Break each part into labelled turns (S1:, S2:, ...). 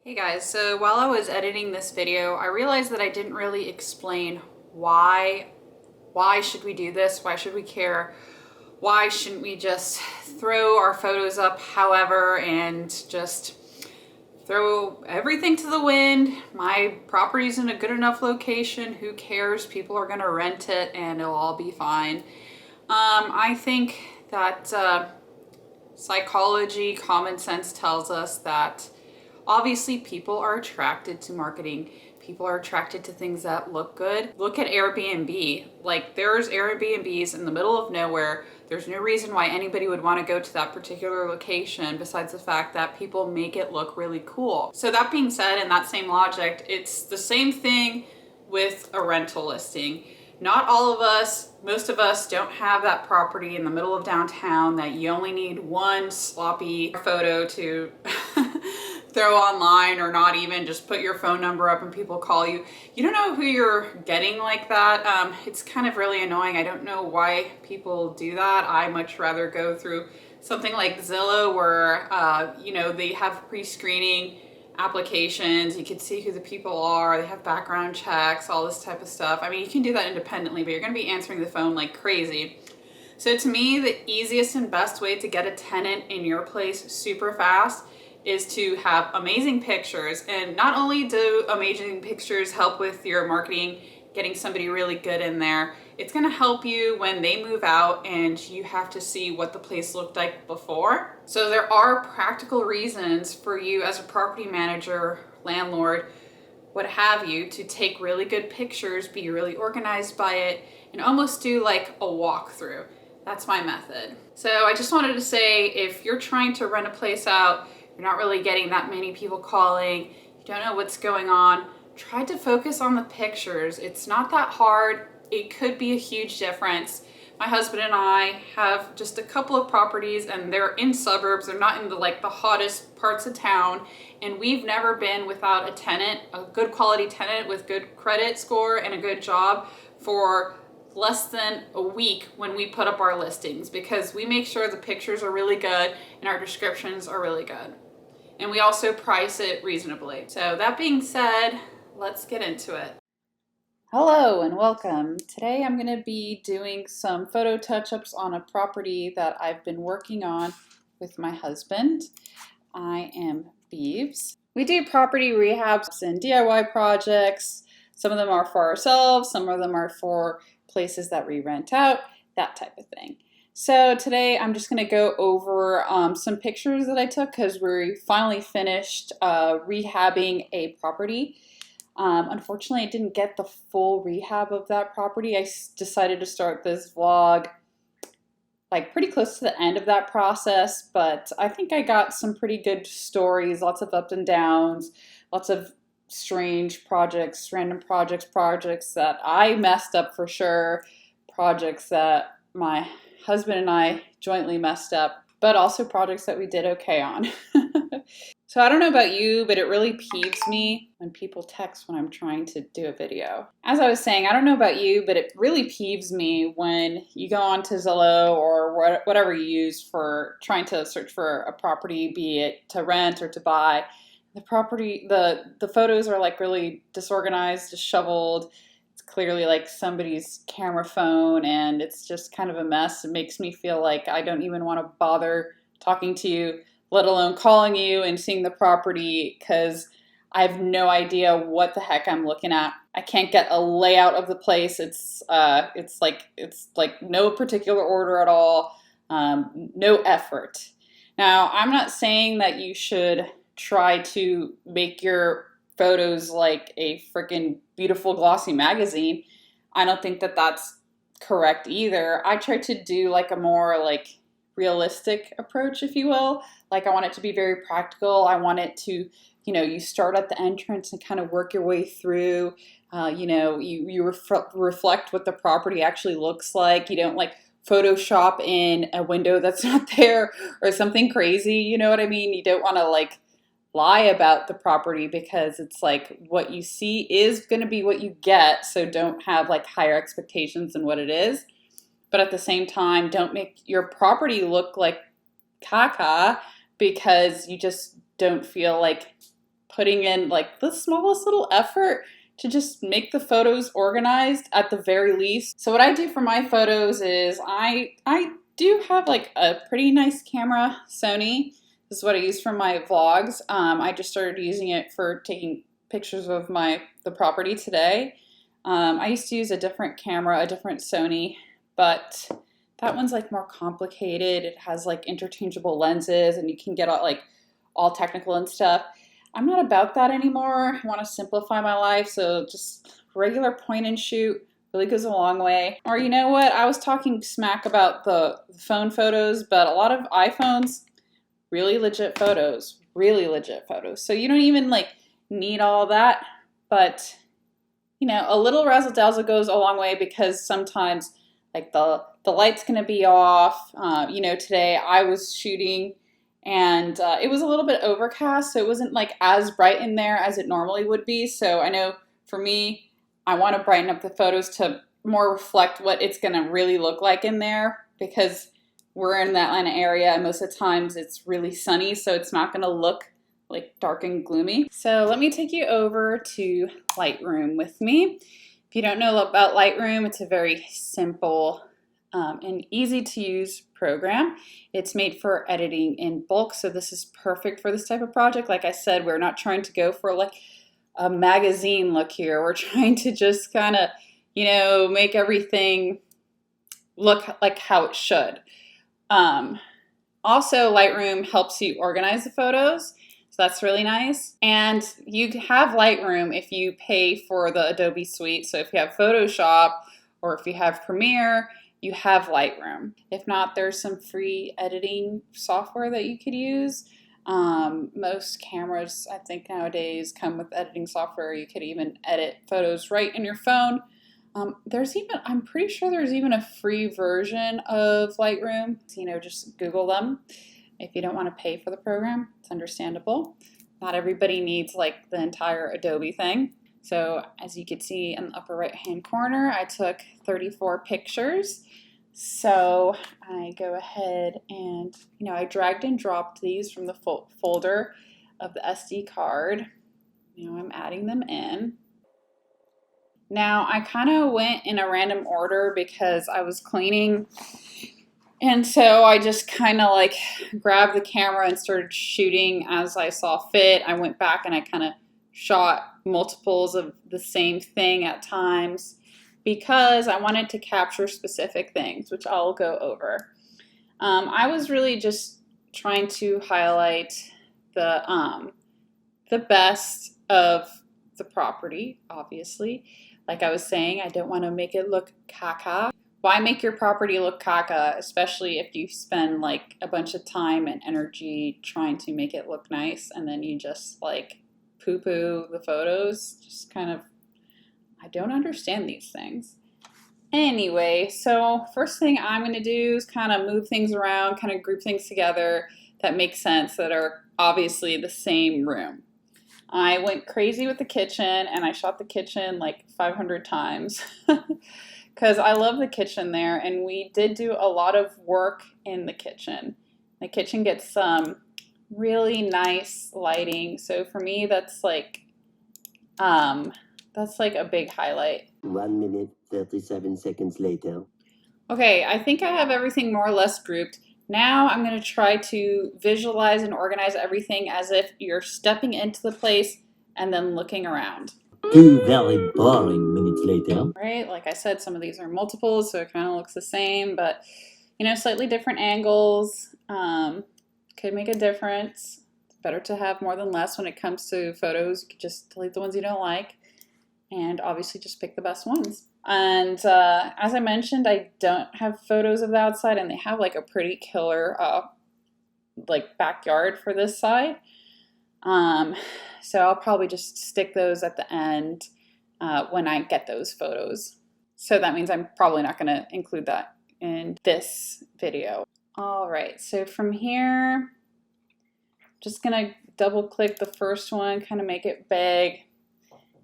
S1: Hey guys, so while I was editing this video, I realized that I didn't really explain why should we do this? Why should we care? Why shouldn't we just throw our photos up however and just throw everything to the wind? My property's in a good enough location. Who cares? People are gonna rent it and it'll all be fine. I think that psychology, common sense tells us that obviously people are attracted to marketing. People are attracted to things that look good. Look at Airbnb. Like, there's Airbnbs in the middle of nowhere. There's no reason why anybody would want to go to that particular location besides the fact that people make it look really cool. So that being said, in that same logic, it's the same thing with a rental listing. Not all of us, most of us don't have that property in the middle of downtown that you only need one sloppy photo to throw online, or not even just put your phone number up and people call you. You don't know who you're getting like that. It's kind of really annoying. I don't know why people do that. I much rather go through something like Zillow where, they have pre-screening applications. You can see who the people are. They have background checks, all this type of stuff. I mean, you can do that independently, but you're going to be answering the phone like crazy. So to me, the easiest and best way to get a tenant in your place super fast is to have amazing pictures. And not only do amazing pictures help with your marketing, getting somebody really good in there, it's gonna help you when they move out and you have to see what the place looked like before. So there are practical reasons for you as a property manager, landlord, what have you, to take really good pictures, be really organized by it, and almost do like a walkthrough. That's my method. So I just wanted to say, if you're trying to rent a place out, you're not really getting that many people calling, you don't know what's going on, try to focus on the pictures. It's not that hard. It could be a huge difference. My husband and I have just a couple of properties and they're in suburbs. They're not in the hottest parts of town. And we've never been without a tenant, a good quality tenant with good credit score and a good job for less than a week when we put up our listings, because we make sure the pictures are really good and our descriptions are really good. And we also price it reasonably. So that being said, let's get into it. Hello and welcome. Today I'm going to be doing some photo touch-ups on a property that I've been working on with my husband. I am Beeves. We do property rehabs and DIY projects. Some of them are for ourselves, some of them are for places that we rent out, that type of thing. So today I'm just going to go over some pictures that I took because we finally finished rehabbing a property. Unfortunately, I didn't get the full rehab of that property. I decided to start this vlog like pretty close to the end of that process, but I think I got some pretty good stories, lots of ups and downs, lots of strange projects, random projects that I messed up for sure, projects that my husband and I jointly messed up, but also projects that we did okay on. So I don't know about you, but it really peeves me when people text when I'm trying to do a video. As I was saying, I don't know about you, but it really peeves me when you go on to Zillow or whatever you use for trying to search for a property, be it to rent or to buy. The property, the photos are like really disorganized, disheveled. It's clearly like somebody's camera phone and it's just kind of a mess. It makes me feel like I don't even want to bother talking to you, let alone calling you and seeing the property, because I have no idea what the heck I'm looking at. I can't get a layout of the place. It's like no particular order at all, no effort. Now, I'm not saying that you should try to make your photos like a freaking beautiful glossy magazine. I don't think that that's correct either. I try to do like a more like realistic approach, if you will. Like, I want it to be very practical. I want it to, you start at the entrance and kind of work your way through. You reflect what the property actually looks like. You don't like Photoshop in a window that's not there or something crazy. You know what I mean? You don't want to like lie about the property, because it's like what you see is going to be what you get. So don't have like higher expectations than what it is. But at the same time, don't make your property look like caca because you just don't feel like putting in like the smallest little effort to just make the photos organized at the very least. So what I do for my photos is I do have like a pretty nice camera, Sony. This is what I use for my vlogs. I just started using it for taking pictures of the property today. I used to use a different camera, a different Sony, but that one's like more complicated. It has like interchangeable lenses and you can get all technical and stuff. I'm not about that anymore. I want to simplify my life, so just regular point and shoot really goes a long way. Or you know what? I was talking smack about the phone photos, but a lot of iPhones, really legit photos, really legit photos. So you don't even like need all that, but you know, a little razzle dazzle goes a long way because sometimes like the light's gonna be off. You know, today I was shooting and it was a little bit overcast, so it wasn't like as bright in there as it normally would be. So I know for me, I want to brighten up the photos to more reflect what it's gonna really look like in there, because we're in the Atlanta area and most of the times it's really sunny, so it's not gonna look like dark and gloomy. So let me take you over to Lightroom with me. If you don't know about Lightroom, it's a very simple and easy to use program. It's made for editing in bulk, so this is perfect for this type of project. Like I said, we're not trying to go for like a magazine look here. We're trying to just kind of, you know, make everything look like how it should. Also, Lightroom helps you organize the photos. So that's really nice. And you have Lightroom if you pay for the Adobe suite. So if you have Photoshop or if you have Premiere, you have Lightroom. If not, there's some free editing software that you could use. Most cameras, I think nowadays, come with editing software. You could even edit photos right in your phone. I'm pretty sure there's even a free version of Lightroom. So, you know, just Google them. If you don't want to pay for the program, it's understandable. Not everybody needs like the entire Adobe thing. So as you can see in the upper right hand corner, I took 34 pictures. So I go ahead and, you know, I dragged and dropped these from the folder of the SD card. You know, I'm adding them in. Now I kind of went in a random order because I was cleaning. And so I just kind of like grabbed the camera and started shooting as I saw fit. I went back and I kind of shot multiples of the same thing at times because I wanted to capture specific things, which I'll go over. I was really just trying to highlight the best of the property, obviously. Like I was saying, I don't want to make it look caca. Why make your property look caca, especially if you spend like a bunch of time and energy trying to make it look nice and then you just like poo-poo the photos? Just kind of, I don't understand these things. Anyway, so first thing I'm going to do is kind of move things around, kind of group things together that make sense, that are obviously the same room. I went crazy with the kitchen and I shot the kitchen like 500 times. Because I love the kitchen there, and we did do a lot of work in the kitchen. The kitchen gets some really nice lighting, so for me that's like a big highlight.
S2: 1 minute, 37 seconds later.
S1: Okay, I think I have everything more or less grouped. Now I'm going to try to visualize and organize everything as if you're stepping into the place and then looking around.
S2: 2 very boring minutes later.
S1: Right, like I said, some of these are multiples, so it kind of looks the same, but you know, slightly different angles could make a difference. It's better to have more than less when it comes to photos. You could just delete the ones you don't like, and obviously just pick the best ones. And as I mentioned, I don't have photos of the outside, and they have like a pretty killer like backyard for this side. So I'll probably just stick those at the end when I get those photos. So that means I'm probably not going to include that in this video. All right, so from here, just going to double click the first one, kind of make it big,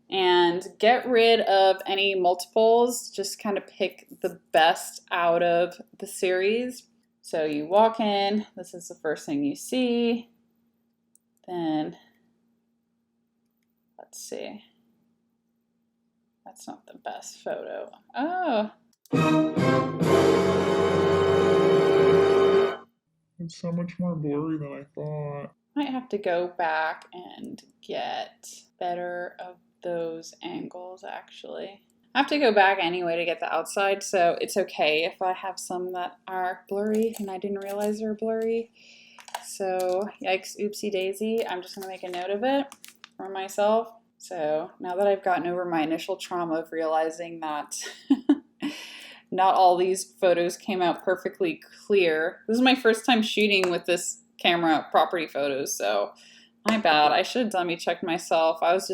S1: and get rid of any multiples. Just kind of pick the best out of the series. So you walk in, this is the first thing you see. Then Let's see. That's not the best photo. Oh.
S3: It's so much more blurry than I thought.
S1: Might have to go back and get better of those angles, actually. I have to go back anyway to get the outside, so it's okay if I have some that are blurry and I didn't realize they're blurry. So, yikes, oopsie daisy. I'm just gonna make a note of it for myself. So now that I've gotten over my initial trauma of realizing that not all these photos came out perfectly clear. This is my first time shooting with this camera property photos, so my bad. I should have dummy checked myself. It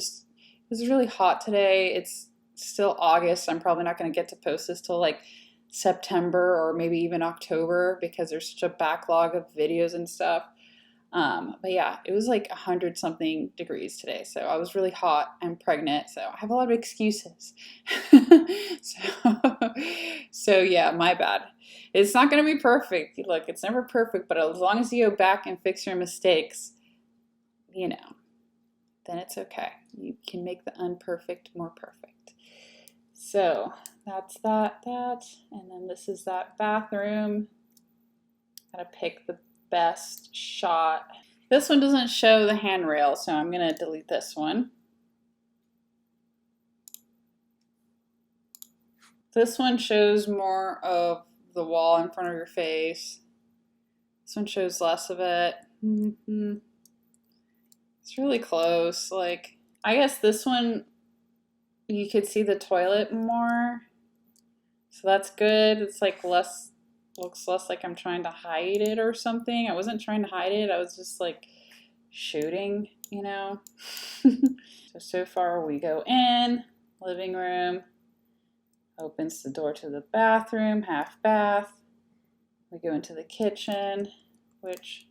S1: was really hot today. It's still August. I'm probably not going to get to post this till like September or maybe even October because there's such a backlog of videos and stuff. But yeah, it was like 100 something degrees today. So I was really hot. I'm pregnant. So I have a lot of excuses. so yeah, my bad. It's not going to be perfect. Look, it's never perfect, but as long as you go back and fix your mistakes, you know, then it's okay. You can make the unperfect more perfect. So that's that, and then this is that bathroom. Gotta pick the best shot. This one doesn't show the handrail, so I'm gonna delete this one. This one shows more of the wall in front of your face. This one shows less of it. It's really close. Like, I guess this one, you could see the toilet more. So that's good. It's like looks less like I'm trying to hide it or something. I wasn't trying to hide it. I was just like shooting, you know. So far we go in, living room, opens the door to the bathroom, half bath. We go into the kitchen, which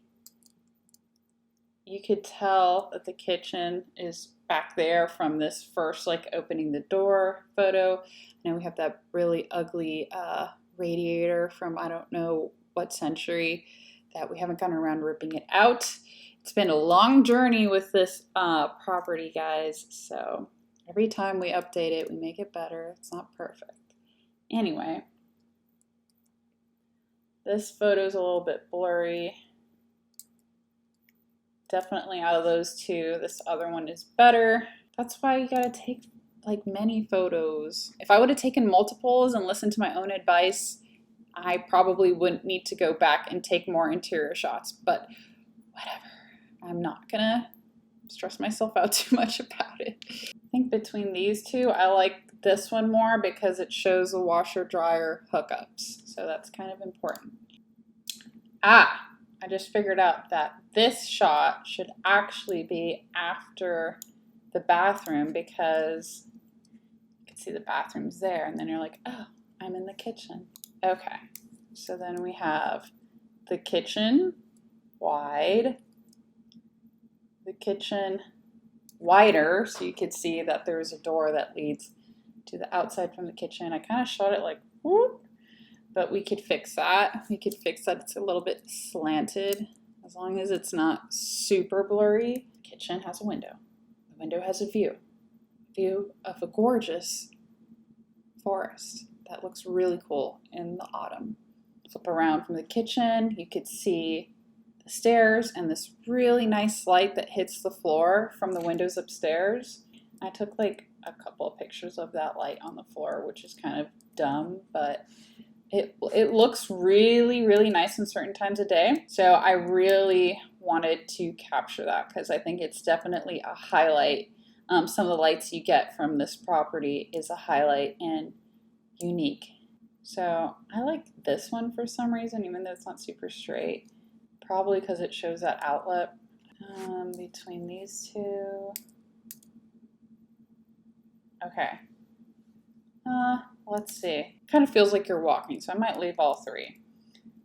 S1: you could tell that the kitchen is back there from this first like opening the door photo. And we have that really ugly radiator from I don't know what century that we haven't gotten around ripping it out. It's been a long journey with this property, guys. So every time we update it, we make it better. It's not perfect. Anyway, this photo is a little bit blurry. Definitely out of those two, this other one is better. That's why you gotta take like many photos. If I would have taken multiples and listened to my own advice, I probably wouldn't need to go back and take more interior shots, but whatever. I'm not gonna stress myself out too much about it. I think between these two, I like this one more because it shows the washer dryer hookups. So that's kind of important. I just figured out that this shot should actually be after the bathroom because you can see the bathroom's there and then you're like, oh, I'm in the kitchen. Okay, so then we have the kitchen wide, the kitchen wider so you could see that there's a door that leads to the outside from the kitchen. I kind of shot it like whoop. But we could fix that. We could fix that it's a little bit slanted as long as it's not super blurry. The kitchen has a window. The window has a view of a gorgeous forest that looks really cool in the autumn. Flip around from the kitchen, you could see the stairs and this really nice light that hits the floor from the windows upstairs. I took like a couple of pictures of that light on the floor, which is kind of dumb, but it looks really, really nice in certain times of day. So I really wanted to capture that because I think it's definitely a highlight. Some of the lights you get from this property is a highlight and unique. So I like this one for some reason, even though it's not super straight. Probably because it shows that outlet between these two. Okay. Let's see. Kind of feels like you're walking, so I might leave all three.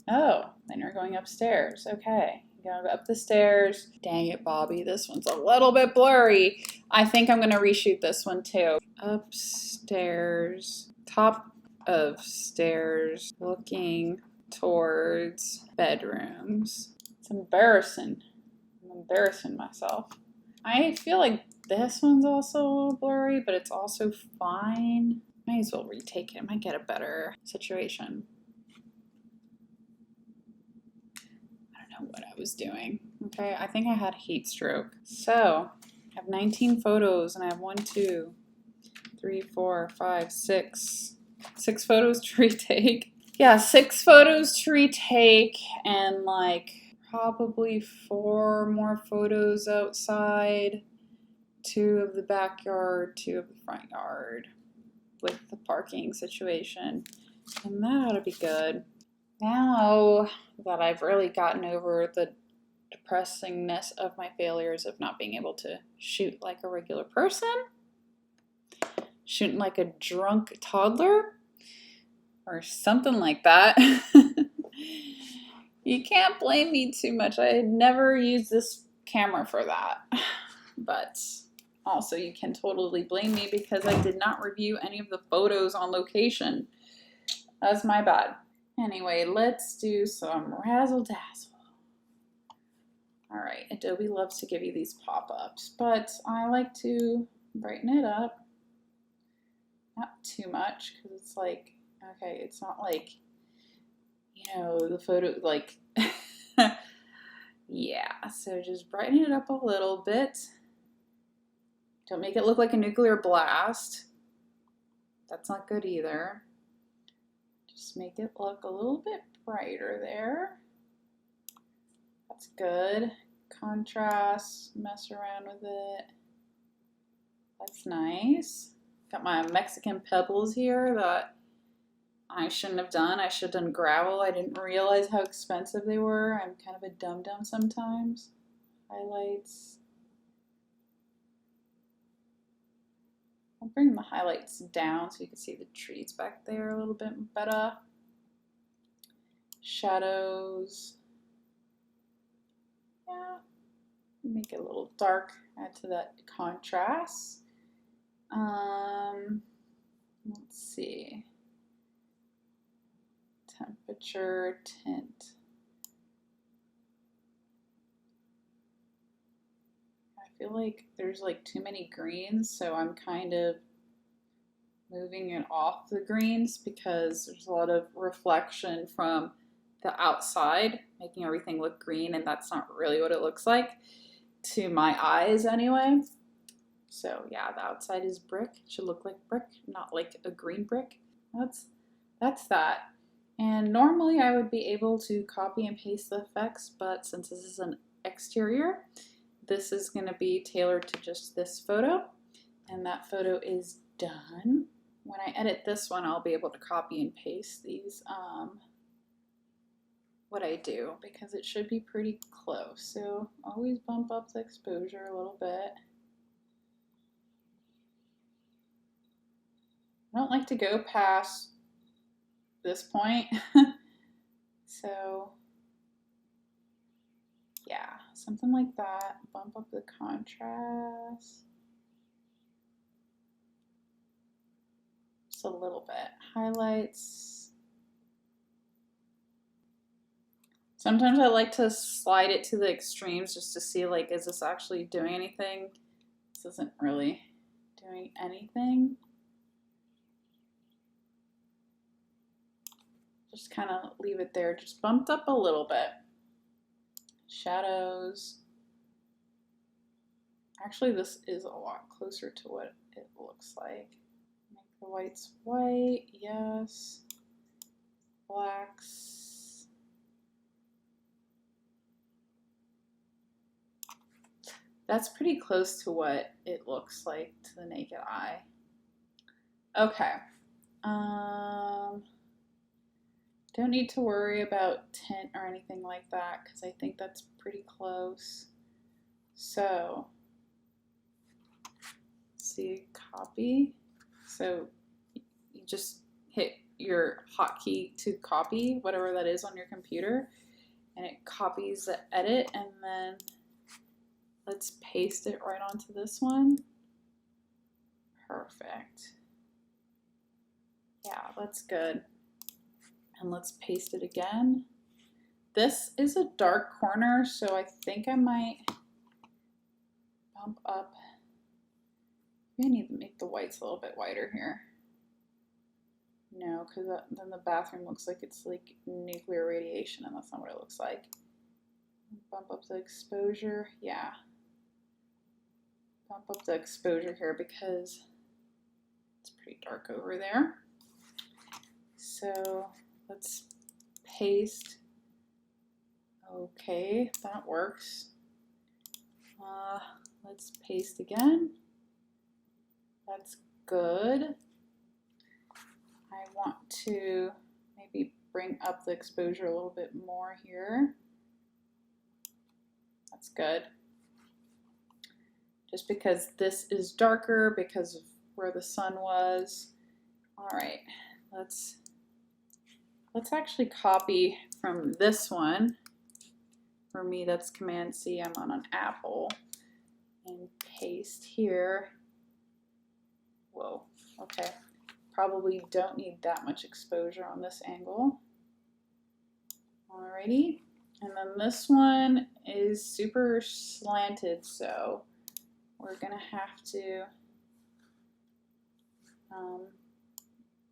S1: Oh, then you're going upstairs. Okay. You gotta go up the stairs. Dang it, Bobby. This one's a little bit blurry. I think I'm gonna reshoot this one too. Upstairs. Top of stairs. Looking towards bedrooms. It's embarrassing. I'm embarrassing myself. I feel like This one's also a little blurry, but it's also fine. Might as well retake it. Might get a better situation. I don't know what I was doing. Okay, I think I had heat stroke. So I have 19 photos and I have 1, 2, 3, 4, 5, 6. 6 photos to retake. Yeah, 6 photos to retake and like probably 4 more photos outside. 2 of the backyard, 2 of the front yard with the parking situation. And that ought to be good. Now that I've really gotten over the depressingness of my failures of not being able to shoot like a regular person, shooting like a drunk toddler, or something like that, you can't blame me too much. I had never used this camera for that. But also you can totally blame me because I did not review any of the photos on location. That's my bad. Anyway, let's do some razzle dazzle. All right, Adobe loves to give you these pop-ups, but I like to brighten it up. Not too much, because it's like, okay, it's not like, you know, the photo, like, yeah, so just brighten it up a little bit. Don't make it look like a nuclear blast. That's not good either. Just make it look a little bit brighter there. That's good. Contrast, mess around with it. That's nice. Got my Mexican pebbles here that I shouldn't have done. I should have done gravel. I didn't realize how expensive they were. I'm kind of a dum-dum sometimes. Highlights. I'll bring the highlights down so you can see the trees back there a little bit better. Shadows. Yeah. Make it a little dark, add to that contrast. Let's see. Temperature, tint. I feel like there's like too many greens, so I'm kind of moving it off the greens because there's a lot of reflection from the outside, making everything look green, and that's not really what it looks like to my eyes anyway. So yeah, the outside is brick. It should look like brick, not like a green brick. That's that. And normally I would be able to copy and paste the effects, but since this is an exterior, this is going to be tailored to just this photo, and that photo is done. When I edit this one, I'll be able to copy and paste these, what I do, because it should be pretty close. So always bump up the exposure a little bit. I don't like to go past this point. So yeah, something like that. Bump up the contrast. Just a little bit. Highlights. Sometimes I like to slide it to the extremes just to see, like, is this actually doing anything? This isn't really doing anything. Just kind of leave it there, just bumped up a little bit. Shadows. Actually, this is a lot closer to what it looks like. Make the whites white, yes. Blacks. That's pretty close to what it looks like to the naked eye. Okay. Don't need to worry about tint or anything like that because I think that's pretty close. So, see, copy. So you just hit your hotkey to copy, whatever that is on your computer, and it copies the edit, and then let's paste it right onto this one. Perfect. Yeah, that's good. And let's paste it again. This is a dark corner, so I think I might bump up Maybe I need to make the whites a little bit whiter here. No, because then the bathroom looks like it's like nuclear radiation, and that's not what it looks like. Bump up the exposure. Yeah. Bump up the exposure here because it's pretty dark over there. So let's paste. Okay, that works. Let's paste again. That's good. I want to maybe bring up the exposure a little bit more here. That's good. Just because this is darker because of where the sun was. All right, let's actually copy from this one. For me, that's Command C. I'm on an Apple. And paste here. Whoa, okay. Probably don't need that much exposure on this angle. Alrighty, and then this one is super slanted, so we're gonna have to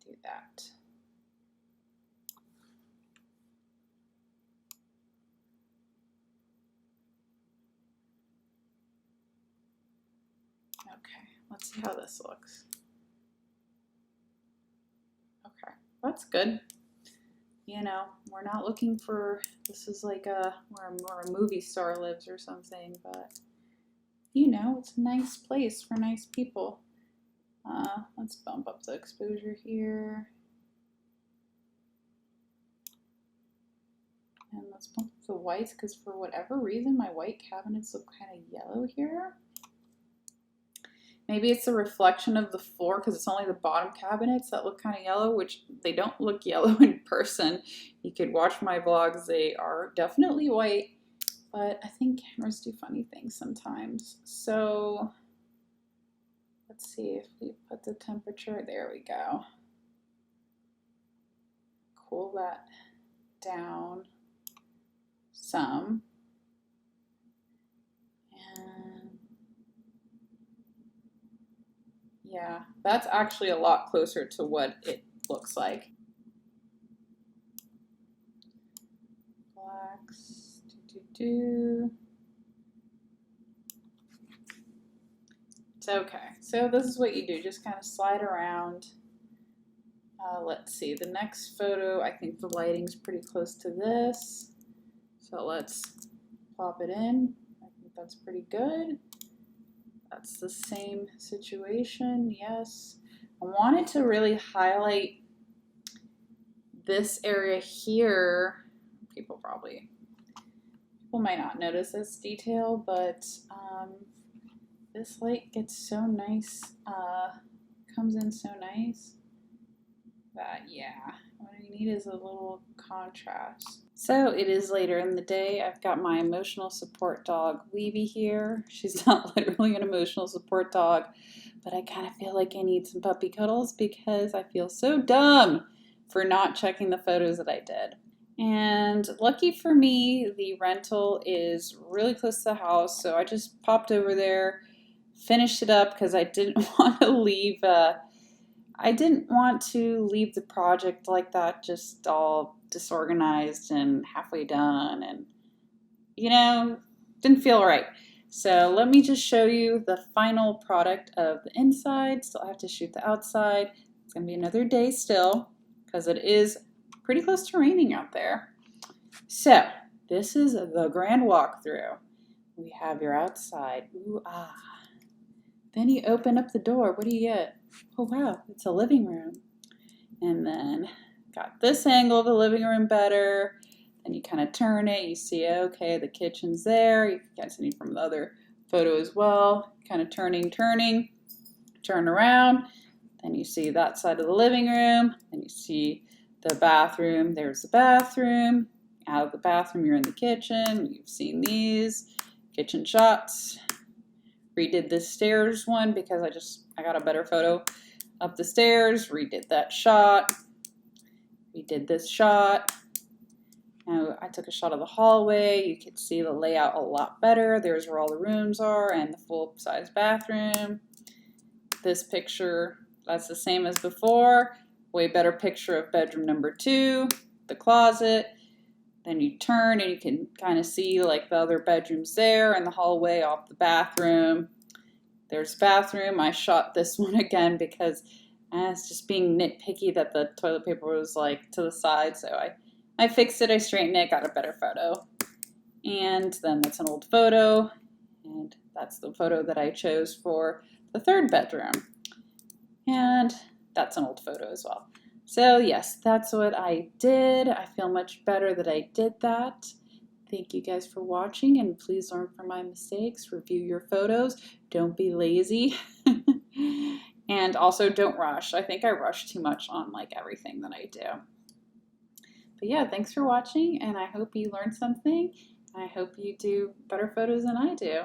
S1: do that. Okay, let's see how this looks. Okay, that's good. You know, we're not looking for, this is like where a movie star lives or something, but you know, it's a nice place for nice people. Let's bump up the exposure here. And let's bump up the whites because for whatever reason, my white cabinets look kind of yellow here. Maybe it's a reflection of the floor because it's only the bottom cabinets that look kind of yellow, which they don't look yellow in person. You could watch my vlogs. They are definitely white, but I think cameras do funny things sometimes. So let's see if we put the temperature, there we go. Cool that down some. And yeah, that's actually a lot closer to what it looks like. Blacks, It's okay. So this is what you do, just kind of slide around. Let's see, the next photo, I think the lighting's pretty close to this. So let's plop it in. I think that's pretty good. That's the same situation, yes. I wanted to really highlight this area here. People might not notice this detail, but this light gets so nice, comes in so nice that, yeah, what I need is a little contrast. So it is later in the day. I've got my emotional support dog, Weeby, here. She's not literally an emotional support dog, but I kind of feel like I need some puppy cuddles because I feel so dumb for not checking the photos that I did. And lucky for me, the rental is really close to the house, so I just popped over there, finished it up because I didn't want to leave the project like that, just all disorganized and halfway done, and you know, didn't feel right. So let me just show you the final product of the inside. Still have to shoot the outside. It's gonna be another day still because it is pretty close to raining out there. So this is the grand walkthrough. We have your outside. Ooh, ah. Then you open up the door. What do you get? Oh wow, it's a living room. And then got this angle of the living room better. Then you kind of turn it. You see, okay, the kitchen's there. You can see from the other photo as well. Kind of turn around. Then you see that side of the living room. Then you see the bathroom. There's the bathroom. Out of the bathroom, you're in the kitchen. You've seen these kitchen shots. Redid this stairs one because I got a better photo up the stairs. Redid that shot. Redid this shot. Now I took a shot of the hallway. You could see the layout a lot better. There's where all the rooms are and the full-size bathroom. this picture, that's the same as before. Way better picture of bedroom number 2, the closet. Then you turn and you can kind of see like the other bedrooms there and the hallway off the bathroom. There's bathroom. I shot this one again because I was just being nitpicky that the toilet paper was like to the side. So I fixed it, I straightened it, got a better photo. And then that's an old photo. And that's the photo that I chose for the 3rd bedroom. And that's an old photo as well. So yes, that's what I did. I feel much better that I did that. Thank you guys for watching, and please learn from my mistakes. Review your photos. Don't be lazy. And also don't rush. I think I rush too much on like everything that I do. But yeah, thanks for watching, and I hope you learned something. I hope you do better photos than I do.